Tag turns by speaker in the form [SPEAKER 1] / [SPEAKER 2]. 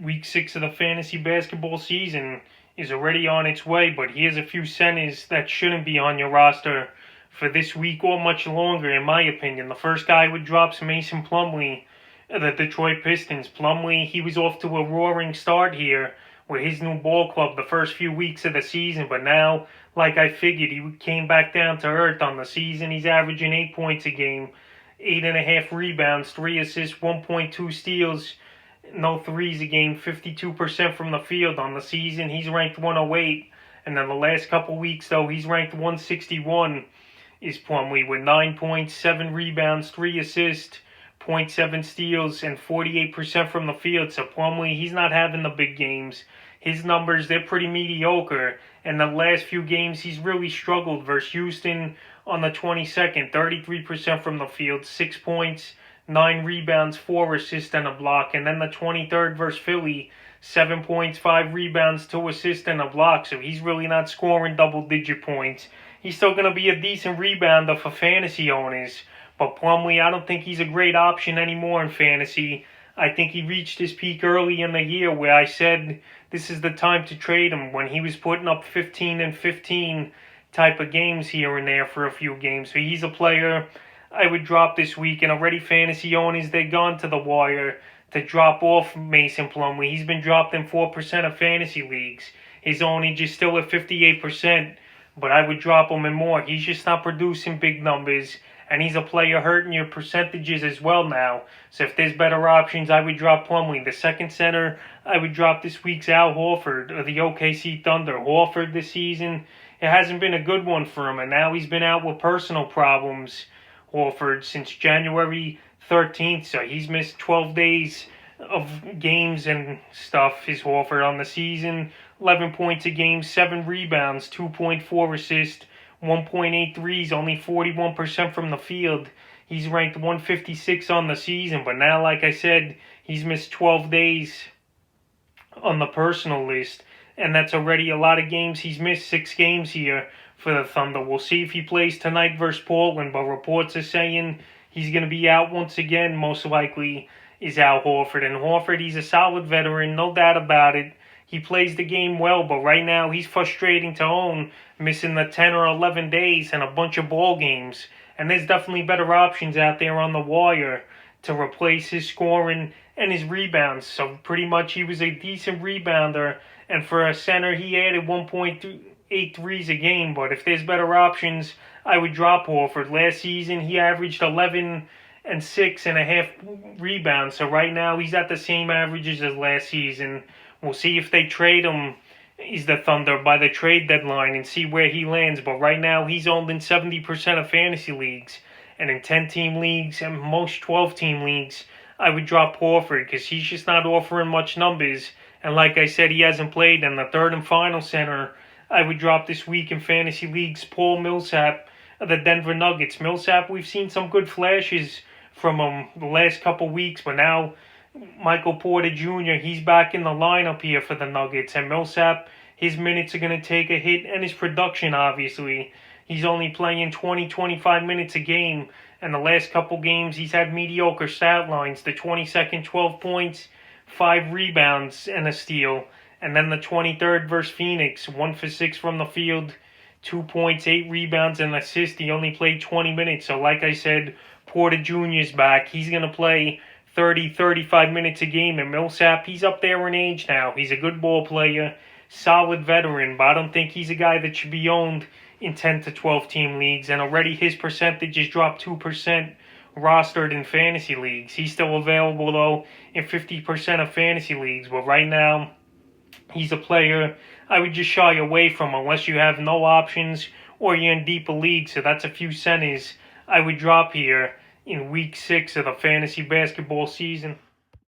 [SPEAKER 1] Week 6 of the fantasy basketball season is already on its way, but here's a few centers that shouldn't be on your roster for this week or much longer, in my opinion. The first guy I would drop is Mason Plumlee, the Detroit Pistons. Plumlee, he was off to a roaring start here with his new ball club the first few weeks of the season, but now, like I figured, he came back down to earth on the season. He's averaging 8 points a game, 8.5 rebounds, 3 assists, 1.2 steals, no threes a game, 52% from the field on the season. He's ranked 108. And then the last couple weeks, though, he's ranked 161, is Plumlee, with 9 points, 7 rebounds, 3 assists, 0.7 steals, and 48% from the field. So Plumlee, he's not having the big games. His numbers, they're pretty mediocre. And the last few games, he's really struggled versus Houston on the 22nd, 33% from the field, 6 points, 9 rebounds, 4 assists, and a block. And then the 23rd versus Philly, 7 points, 5 rebounds, 2 assists, and a block. So he's really not scoring double-digit points. He's still going to be a decent rebounder for fantasy owners. But Plumlee, I don't think he's a great option anymore in fantasy. I think he reached his peak early in the year where I said this is the time to trade him, when he was putting up 15 and 15 type of games here and there for a few games. So he's a player I would drop this week, and already fantasy owners, they've gone to the wire to drop off Mason Plumlee. He's been dropped in 4% of fantasy leagues. His ownage is still at 58%, but I would drop him in more. He's just not producing big numbers, and he's a player hurting your percentages as well now. So if there's better options, I would drop Plumlee. The second center I would drop this week's Al Horford of the OKC Thunder. Horford this season, it hasn't been a good one for him, and now he's been out with personal problems, Horford, since January 13th. So he's missed 12 days of games and stuff, is Horford, on the season. 11 points a game, 7 rebounds, 2.4 assists, 1.8 threes, only 41% from the field. He's ranked 156 on the season, but now, like I said, he's missed 12 days on the personal list, and that's already a lot of games. He's missed 6 games here for the Thunder. We'll see if he plays tonight versus Portland, but reports are saying he's going to be out once again, most likely, is Al Horford. And Horford, he's a solid veteran, no doubt about it. He plays the game well, but right now he's frustrating to own, missing the 10 or 11 days and a bunch of ball games. And there's definitely better options out there on the wire to replace his scoring and his rebounds. So pretty much he was a decent rebounder, and for a center, he added 1.8 threes a game. But if there's better options, I would drop Horford. Last season, he averaged 11 and 6.5 rebounds. So right now, he's at the same averages as last season. We'll see if they trade him, is the Thunder, by the trade deadline, and see where he lands. But right now, he's owned in 70% of fantasy leagues. And in 10-team leagues and most 12-team leagues, I would drop Horford because he's just not offering much numbers. And like I said, he hasn't played. And the third and final center I would drop this week in fantasy leagues, Paul Millsap of the Denver Nuggets. Millsap, we've seen some good flashes from him the last couple weeks, but now Michael Porter Jr., he's back in the lineup here for the Nuggets. And Millsap, his minutes are going to take a hit, and his production, obviously. He's only playing 20-25 minutes a game, and the last couple games he's had mediocre stat lines. The 22nd, 12 points, 5 rebounds, and a steal. And then the 23rd versus Phoenix, 1 for 6 from the field, 2 points, 8 rebounds, and an assist. He only played 20 minutes. So like I said, Porter Jr.'s back. He's going to play 30-35 minutes a game. And Millsap, he's up there in age now. He's a good ball player, solid veteran, but I don't think he's a guy that should be owned in 10 to 12 team leagues. And already his percentage has dropped 2% rostered in fantasy leagues. He's still available, though, in 50% of fantasy leagues. But right now, he's a player I would just shy away from unless you have no options or you're in deeper leagues. So that's a few centers I would drop here in week 6 of the fantasy basketball season.